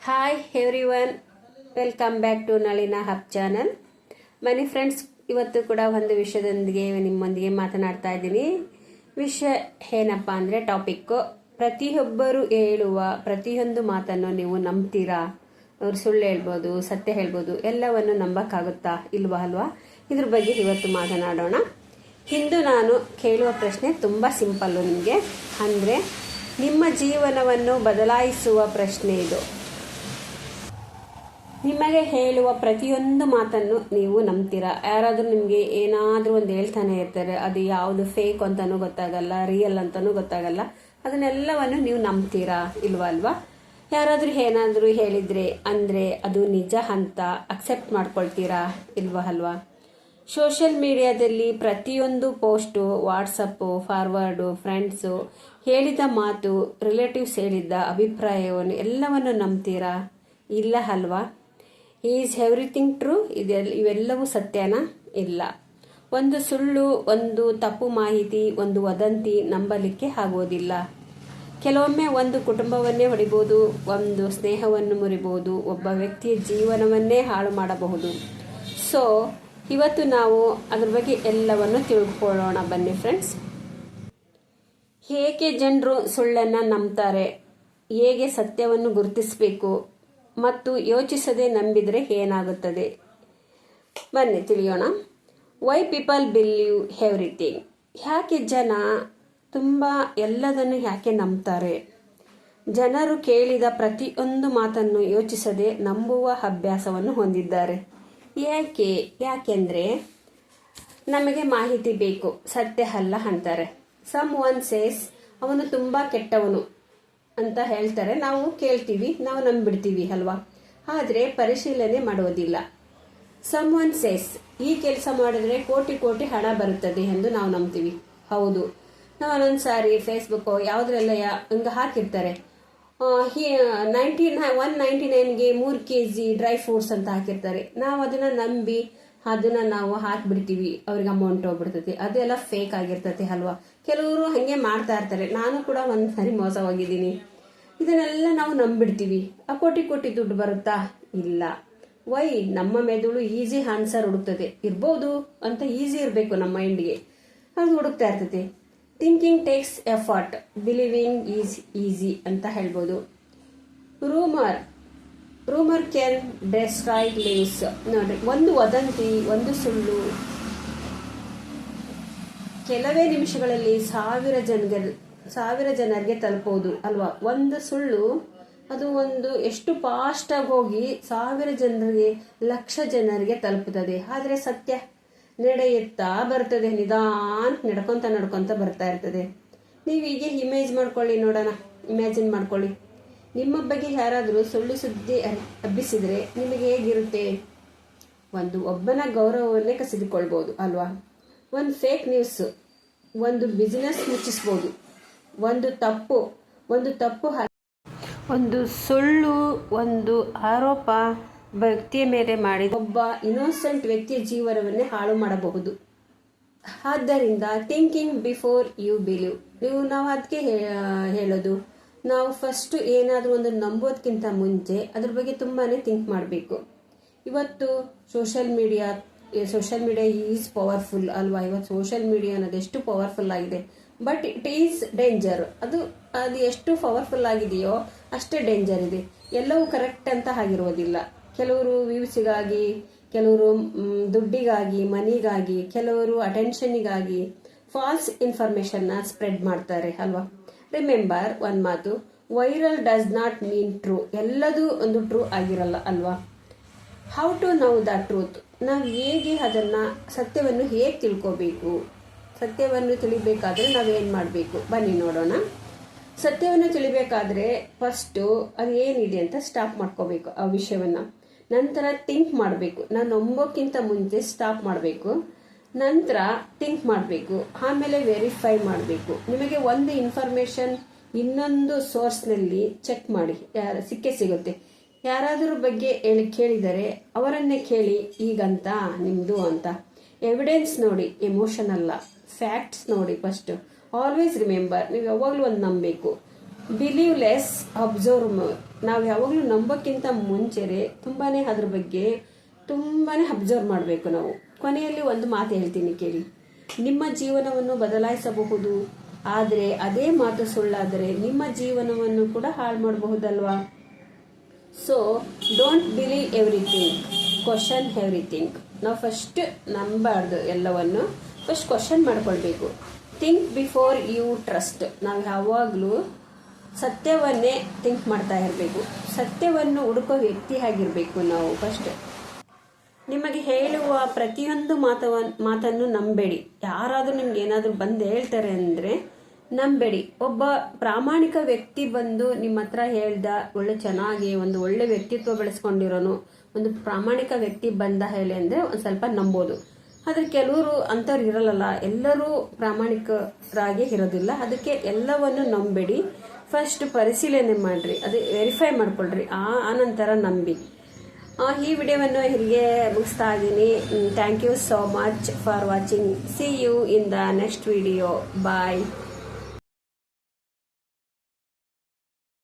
Hi everyone, welcome back to Nalina hub channel. ಮನಿ friends, ಇವತ್ತು ಕೂಡ ಒಂದು ವಿಷಯದೊಂದಿಗೆ ನಿಮ್ಮೊಂದಿಗೆ ಮಾತನಾಡ್ತಾ ಇದ್ದೀನಿ. ವಿಷಯ ಏನಪ್ಪ ಅಂದರೆ ಟಾಪಿಕ್ಕು, ಪ್ರತಿಯೊಬ್ಬರು ಹೇಳುವ ಪ್ರತಿಯೊಂದು ಮಾತನ್ನು ನೀವು ನಂಬ್ತೀರಾ? ಅವ್ರು ಸುಳ್ಳು ಹೇಳ್ಬೋದು, ಸತ್ಯ ಹೇಳ್ಬೋದು, ಎಲ್ಲವನ್ನು ನಂಬಕ್ಕಾಗುತ್ತಾ ಇಲ್ವಾ ಅಲ್ವಾ? ಇದ್ರ ಬಗ್ಗೆ ಇವತ್ತು ಮಾತನಾಡೋಣ. ಇಂದು ನಾನು ಕೇಳುವ ಪ್ರಶ್ನೆ ತುಂಬ ಸಿಂಪಲ್ಲು ನಿಮಗೆ, ಅಂದರೆ ನಿಮ್ಮ ಜೀವನವನ್ನು ಬದಲಾಯಿಸುವ ಪ್ರಶ್ನೆ ಇದು. ನಿಮಗೆ ಹೇಳುವ ಪ್ರತಿಯೊಂದು ಮಾತನ್ನು ನೀವು ನಂಬ್ತೀರಾ? ಯಾರಾದರೂ ನಿಮಗೆ ಏನಾದರೂ ಒಂದು ಹೇಳ್ತಾನೆ ಇರ್ತಾರೆ, ಅದು ಯಾವುದು ಫೇಕ್ ಅಂತಲೂ ಗೊತ್ತಾಗಲ್ಲ, ರಿಯಲ್ ಅಂತಲೂ ಗೊತ್ತಾಗಲ್ಲ, ಅದನ್ನೆಲ್ಲವನ್ನು ನೀವು ನಂಬ್ತೀರಾ ಇಲ್ವಾ ಅಲ್ವಾ? ಯಾರಾದರೂ ಏನಾದರೂ ಹೇಳಿದರೆ ಅಂದರೆ ಅದು ನಿಜ ಅಂತ ಅಕ್ಸೆಪ್ಟ್ ಮಾಡ್ಕೊಳ್ತೀರಾ ಇಲ್ವಾ ಅಲ್ವಾ? ಸೋಷಿಯಲ್ ಮೀಡಿಯಾದಲ್ಲಿ ಪ್ರತಿಯೊಂದು ಪೋಸ್ಟು, ವಾಟ್ಸಪ್ಪು, ಫಾರ್ವರ್ಡು, ಫ್ರೆಂಡ್ಸು ಹೇಳಿದ ಮಾತು, ರಿಲೇಟಿವ್ಸ್ ಹೇಳಿದ್ದ ಅಭಿಪ್ರಾಯವನ್ನು ಎಲ್ಲವನ್ನು ನಂಬ್ತೀರಾ? ಇಲ್ಲ ಅಲ್ವಾ? Is everything true? ಇವೆಲ್ಲವೂ ಸತ್ಯನಾ? ಇಲ್ಲ. ಒಂದು ಸುಳ್ಳು, ಒಂದು ತಪ್ಪು ಮಾಹಿತಿ, ಒಂದು ವದಂತಿ ನಂಬಲಿಕ್ಕೆ ಆಗೋದಿಲ್ಲ. ಕೆಲವೊಮ್ಮೆ ಒಂದು ಕುಟುಂಬವನ್ನೇ ಹೊಡಿಬೋದು, ಒಂದು ಸ್ನೇಹವನ್ನು ಮುರಿಬಹುದು, ಒಬ್ಬ ವ್ಯಕ್ತಿಯ ಜೀವನವನ್ನೇ ಹಾಳು ಮಾಡಬಹುದು. ಸೊ ಇವತ್ತು ನಾವು ಅದ್ರ ಬಗ್ಗೆ ಎಲ್ಲವನ್ನು ತಿಳ್ಕೊಳ್ಳೋಣ ಬನ್ನಿ ಫ್ರೆಂಡ್ಸ್. ಹೇಗೆ ಜನರು ಸುಳ್ಳನ್ನು ನಂಬ್ತಾರೆ, ಹೇಗೆ ಸತ್ಯವನ್ನು ಗುರುತಿಸಬೇಕು ಮತ್ತು ಯೋಚಿಸದೆ ನಂಬಿದರೆ ಏನಾಗುತ್ತದೆ, ಬನ್ನಿ ತಿಳಿಯೋಣ. Why people believe everything? ಯಾಕೆ ಜನ ಎಲ್ಲದನ್ನು ಯಾಕೆ ನಂಬ್ತಾರೆ? ಜನರು ಕೇಳಿದ ಪ್ರತಿಯೊಂದು ಮಾತನ್ನು ಯೋಚಿಸದೆ ನಂಬುವ ಅಭ್ಯಾಸವನ್ನು ಹೊಂದಿದ್ದಾರೆ. ಯಾಕೆಂದರೆ ನಮಗೆ ಮಾಹಿತಿ ಬೇಕು, ಸತ್ಯ ಅಲ್ಲ ಅಂತಾರೆ. ಸಮ್ ಒನ್ ಸೇಸ್ ಅವನು ತುಂಬ ಕೆಟ್ಟವನು ಅಂತ ಹೇಳ್ತಾರೆ, ನಾವು ಕೇಳ್ತೀವಿ, ನಾವು ನಂಬಿಡ್ತೀವಿ ಅಲ್ವಾ? ಆದರೆ ಪರಿಶೀಲನೆ ಮಾಡುವುದಿಲ್ಲ. ಸಮ್ ಒನ್ ಸೇಸ್ ಈ ಕೆಲಸ ಮಾಡಿದ್ರೆ ಕೋಟಿ ಕೋಟಿ ಹಣ ಬರುತ್ತದೆ ಎಂದು ನಾವು ನಂಬ್ತೀವಿ. ಹೌದು, ನಾವು ಒಂದೊಂದು ಸಾರಿ ಫೇಸ್ಬುಕ್ ಯಾವುದ್ರೆಲ್ಲ ಹಿಂಗೆ ಹಾಕಿರ್ತಾರೆ, 199ಗೆ 3 kg ಡ್ರೈ ಫ್ರೂಟ್ಸ್ ಅಂತ ಹಾಕಿರ್ತಾರೆ. ನಾವು ಅದನ್ನ ನಂಬಿ ಅದನ್ನ ನಾವು ಹಾಕ್ಬಿಡ್ತೀವಿ, ಅವ್ರಿಗೆ ಅಮೌಂಟ್ ಹೋಗ್ಬಿಡ್ತೈತಿ. ಅದೆಲ್ಲ ಫೇಕ್ ಆಗಿರ್ತೈತಿ ಅಲ್ವಾ? ಕೆಲವರು ಹಂಗೆ ಮಾಡ್ತಾ ಇರ್ತಾರೆ. ನಾನು ಕೂಡ ಒಂದ್ ಸಾರಿ ಮೋಸ ಹೋಗಿದ್ದೀನಿ. ಇದನ್ನೆಲ್ಲ ನಾವು ನಂಬಿಡ್ತೀವಿ. ಆ ಕೋಟಿ ಕೋಟಿ ದುಡ್ಡು ಬರುತ್ತಾ? ಇಲ್ಲ. ವೈ? ನಮ್ಮ ಮೆದುಳು ಈಸಿ ಆನ್ಸರ್ ಹುಡುಕ್ತದೆ. ಇರ್ಬೋದು ಅಂತ ಈಸಿ ಇರಬೇಕು ನಮ್ಮ ಮೈಂಡ್ಗೆ, ಅದು ಹುಡುಕ್ತಾ ಇರ್ತೈತಿ. Thinking takes effort, believing is easy ಅಂತ ಹೇಳ್ಬೋದು. Rumour can destroy leaves. ನೋಡ್ರಿ, ಒಂದು ವದಂತಿ, ಒಂದು ಸುಳ್ಳು ಕೆಲವೇ ನಿಮಿಷಗಳಲ್ಲಿ ಸಾವಿರ ಜನರಿಗೆ ತಲುಪೋದು ಅಲ್ವಾ? ಒಂದು ಸುಳ್ಳು ಅದು ಎಷ್ಟು ಫಾಸ್ಟ್ ಆಗಿ ಹೋಗಿ 1000 ಜನರಿಗೆ, 1,00,000 ಜನರಿಗೆ ತಲುಪುತ್ತದೆ. ಆದ್ರೆ ಸತ್ಯ ನಡೆಯುತ್ತಾ ಬರ್ತದೆ, ನಿಧಾನ ನಡ್ಕೊಂತ ಬರ್ತಾ ಇರ್ತದೆ. ನೀವು ಹೀಗೆ ಇಮೇಜ್ ಮಾಡ್ಕೊಳ್ಳಿ, ನೋಡೋಣ, ಇಮ್ಯಾಜಿನ್ ಮಾಡ್ಕೊಳ್ಳಿ. ನಿಮ್ಮ ಬಗ್ಗೆ ಯಾರಾದರೂ ಸುಳ್ಳು ಸುದ್ದಿ ಹಬ್ಬಿಸಿದ್ರೆ ನಿಮಗೆ ಹೇಗಿರುತ್ತೆ? ಒಬ್ಬನ ಗೌರವವನ್ನೇ ಕಸಿದುಕೊಳ್ಬಹುದು ಅಲ್ವಾ? ಒಂದು ಫೇಕ್ ನ್ಯೂಸ್ ಒಂದು ಬಿಸಿನೆಸ್ ಮುಚ್ಚಿಸ್ಬೋದು. ಒಂದು ಸುಳ್ಳು, ಒಂದು ಆರೋಪ ವ್ಯಕ್ತಿಯ ಮೇಲೆ ಮಾಡಿ ಒಬ್ಬ ಇನ್ನೋಸೆಂಟ್ ವ್ಯಕ್ತಿಯ ಜೀವನವನ್ನೇ ಹಾಳು ಮಾಡಬಹುದು. ಆದ್ದರಿಂದ ಥಿಂಕಿಂಗ್ ಬಿಫೋರ್ ಯು ಬಿಲೀವ್. ನಾವು ಅದಕ್ಕೆ ಹೇಳೋದು, ನಾವು ಫಸ್ಟ್ ಏನಾದರೂ ಒಂದು ನಂಬೋದಕ್ಕಿಂತ ಮುಂಚೆ ಅದ್ರ ಬಗ್ಗೆ ತುಂಬಾನೇ ಥಿಂಕ್ ಮಾಡಬೇಕು. ಇವತ್ತು ಸೋಷಿಯಲ್ ಮೀಡಿಯಾ ಈಸ್ ಪವರ್ಫುಲ್ ಅಲ್ವಾ? ಇವತ್ತು ಸೋಷಿಯಲ್ ಮೀಡಿಯಾ ಅನ್ನೋದು ಎಷ್ಟು ಪವರ್ಫುಲ್ ಆಗಿದೆ, ಬಟ್ ಇಟ್ ಈಸ್ ಡೇಂಜರ್. ಅದು ಎಷ್ಟು ಪವರ್ಫುಲ್ ಆಗಿದೆಯೋ ಅಷ್ಟೇ ಡೇಂಜರ್ ಇದೆ. ಎಲ್ಲವೂ ಕರೆಕ್ಟ್ ಅಂತ ಆಗಿರುವುದಿಲ್ಲ. ಕೆಲವರು ವ್ಯೂಸಿಗಾಗಿ, ಕೆಲವರು ದುಡ್ಡಿಗಾಗಿ, ಮನಿಗಾಗಿ, ಕೆಲವರು ಅಟೆನ್ಷನ್ನಿಗಾಗಿ ಫಾಲ್ಸ್ ಇನ್ಫಾರ್ಮೇಶನ್ನ ಸ್ಪ್ರೆಡ್ ಮಾಡ್ತಾರೆ ಅಲ್ವಾ? ರಿಮೆಂಬರ್ ಒಂದು ಮಾತು, viral does not mean true. ಎಲ್ಲದೂ ಒಂದು ಟ್ರೂ ಆಗಿರಲ್ಲ ಅಲ್ವಾ? How to know the truth? ನಾವು ಹೇಗೆ ಸತ್ಯವನ್ನು ಹೇಗೆ ತಿಳ್ಕೋಬೇಕು? ಸತ್ಯವನ್ನು ತಿಳಿಬೇಕಾದ್ರೆ ನಾವೇನು ಮಾಡಬೇಕು? ಬನ್ನಿ ನೋಡೋಣ. ಸತ್ಯವನ್ನು ತಿಳಿಬೇಕಾದ್ರೆ ಫಸ್ಟು ಅದು ಏನಿದೆ ಅಂತ ಸ್ಟಾಪ್ ಮಾಡ್ಕೋಬೇಕು ಆ ವಿಷಯವನ್ನು. ನಂತರ ಥಿಂಕ್ ಮಾಡಬೇಕು. ನಾನು ನಂಬೋಕ್ಕಿಂತ ಮುಂಚೆ ಸ್ಟಾಪ್ ಮಾಡಬೇಕು, ನಂತರ ಥಿಂಕ್ ಮಾಡಬೇಕು, ಆಮೇಲೆ ವೆರಿಫೈ ಮಾಡಬೇಕು. ನಿಮಗೆ ಒಂದು ಇನ್ಫಾರ್ಮೇಶನ್ ಇನ್ನೊಂದು ಸೋರ್ಸ್ನಲ್ಲಿ ಚೆಕ್ ಮಾಡಿ, ಸಿಗುತ್ತೆ. ಯಾರಾದರೂ ಬಗ್ಗೆ ಕೇಳಿದರೆ ಅವರನ್ನೇ ಕೇಳಿ, ಈಗಂತ ನಿಮ್ಮದು ಅಂತ. ಎವಿಡೆನ್ಸ್ ನೋಡಿ, ಎಮೋಷನ್ ಅಲ್ಲ, ಫ್ಯಾಕ್ಟ್ಸ್ ನೋಡಿ ಫಸ್ಟ್. ಆಲ್ವೇಸ್ ರಿಮೆಂಬರ್, ನೀವು ಯಾವಾಗಲೂ ಒಂದು ನಂಬಬೇಕು. Believe less, observe more. ನಾವು ಯಾವಾಗಲೂ ನಂಬೋಕ್ಕಿಂತ ಮುಂಚೆನೆ ತುಂಬಾ ಅದ್ರ ಬಗ್ಗೆ ತುಂಬಾ ಅಬ್ಸರ್ವ್ ಮಾಡಬೇಕು ನಾವು. ಕೊನೆಯಲ್ಲಿ ಒಂದು ಮಾತು ಹೇಳ್ತೀನಿ ಕೇಳಿ. ನಿಮ್ಮ ಜೀವನವನ್ನು ಬದಲಾಯಿಸಬಹುದು, ಆದರೆ ಅದೇ ಮಾತು ಸುಳ್ಳಾದರೆ ನಿಮ್ಮ ಜೀವನವನ್ನು ಕೂಡ ಹಾಳು ಮಾಡಬಹುದಲ್ವಾ? So don't believe everything, question everything. ನಾವು ಫಸ್ಟ್ ನಂಬಾರ್ದು, ಎಲ್ಲವನ್ನು ಫಸ್ಟ್ ಕ್ವಶನ್ ಮಾಡ್ಕೊಳ್ಬೇಕು. Think before you trust. ನಾವು ಯಾವಾಗಲೂ ಸತ್ಯವನ್ನೇ ಥಿಂಕ್ ಮಾಡ್ತಾ ಇರಬೇಕು. ಸತ್ಯವನ್ನು ಹುಡುಕೋ ವ್ಯಕ್ತಿ ಆಗಿರಬೇಕು ನಾವು ಫಸ್ಟ್. ನಿಮಗೆ ಹೇಳುವ ಪ್ರತಿಯೊಂದು ಮಾತನ್ನು ನಂಬೇಡಿ. ಯಾರಾದರೂ ನಿಮ್ಗೆ ಏನಾದರೂ ಬಂದು ಹೇಳ್ತಾರೆ ಅಂದರೆ ನಂಬೇಡಿ. ಒಬ್ಬ ಪ್ರಾಮಾಣಿಕ ವ್ಯಕ್ತಿ ಬಂದು ನಿಮ್ಮ ಹತ್ರ ಹೇಳ್ದ, ಚೆನ್ನಾಗಿ ಒಂದು ಒಳ್ಳೆ ವ್ಯಕ್ತಿತ್ವ ಬೆಳೆಸ್ಕೊಂಡಿರೋನು ಒಂದು ಪ್ರಾಮಾಣಿಕ ವ್ಯಕ್ತಿ ಬಂದ ಹೇಳಿ ಅಂದರೆ ಒಂದು ಸ್ವಲ್ಪ ನಂಬೋದು. ಆದರೆ ಕೆಲವರು ಅಂಥವ್ರು ಇರಲ್ಲ, ಎಲ್ಲರೂ ಪ್ರಾಮಾಣಿಕರಾಗಿ ಇರೋದಿಲ್ಲ. ಅದಕ್ಕೆ ಎಲ್ಲವನ್ನು ನಂಬೇಡಿ. ಫಸ್ಟ್ ಪರಿಶೀಲನೆ ಮಾಡಿರಿ, ಅದು ವೆರಿಫೈ ಮಾಡ್ಕೊಳ್ರಿ, ಆ ನಂತರ ನಂಬಿ. ಈ ವಿಡಿಯೋವನ್ನು ಹೀಗೆ ಮುಗಿಸ್ತಾ ಇದ್ದೀನಿ. Thank you so much for watching. See you in the next video. Bye.